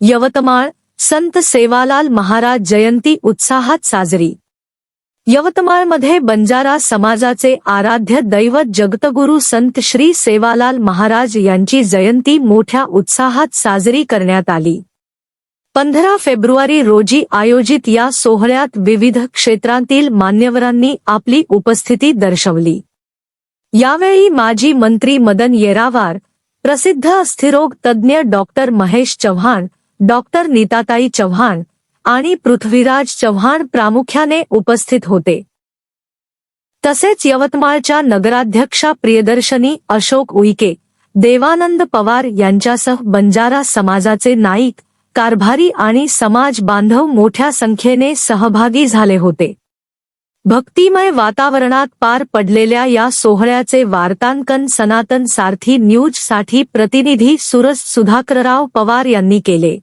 यवतमाळ संत सेवालाल महाराज जयंती उत्साहात साजरी। यवतमाळमध्ये बंजारा समाजाचे आराध्य दैवत जगतगुरू संत श्री सेवालाल महाराज यांची जयंती मोठ्या उत्साहात साजरी करण्यात आली। 15 फेब्रुवारी रोजी आयोजित या सोहळ्यात विविध क्षेत्रांतील मान्यवरांनी आपली उपस्थिती दर्शवली। यावेळी माजी मंत्री मदन येरावार, प्रसिद्ध अस्थिरोग तज्ज्ञ डॉक्टर महेश चव्हाण, डॉक्टर नीताताई चव्हाण आणि पृथ्वीराज चव्हाण प्रामुख्याने उपस्थित होते। तसेच यवतमाळच्या नगराध्यक्षा प्रियदर्शनी अशोक उईके, देवानंद पवार यांच्यासह बंजारा समाजाचे नाईक, कारभारी आणि समाज बांधव मोठ्या संख्येने सहभागी झाले होते। भक्तिमय वातावरणात पार पडलेल्या या सोहळ्याचे वार्तांकन सनातन सारथी न्यूज साठी प्रतिनिधी सुरज सुधाकरराव पवार यांनी केले।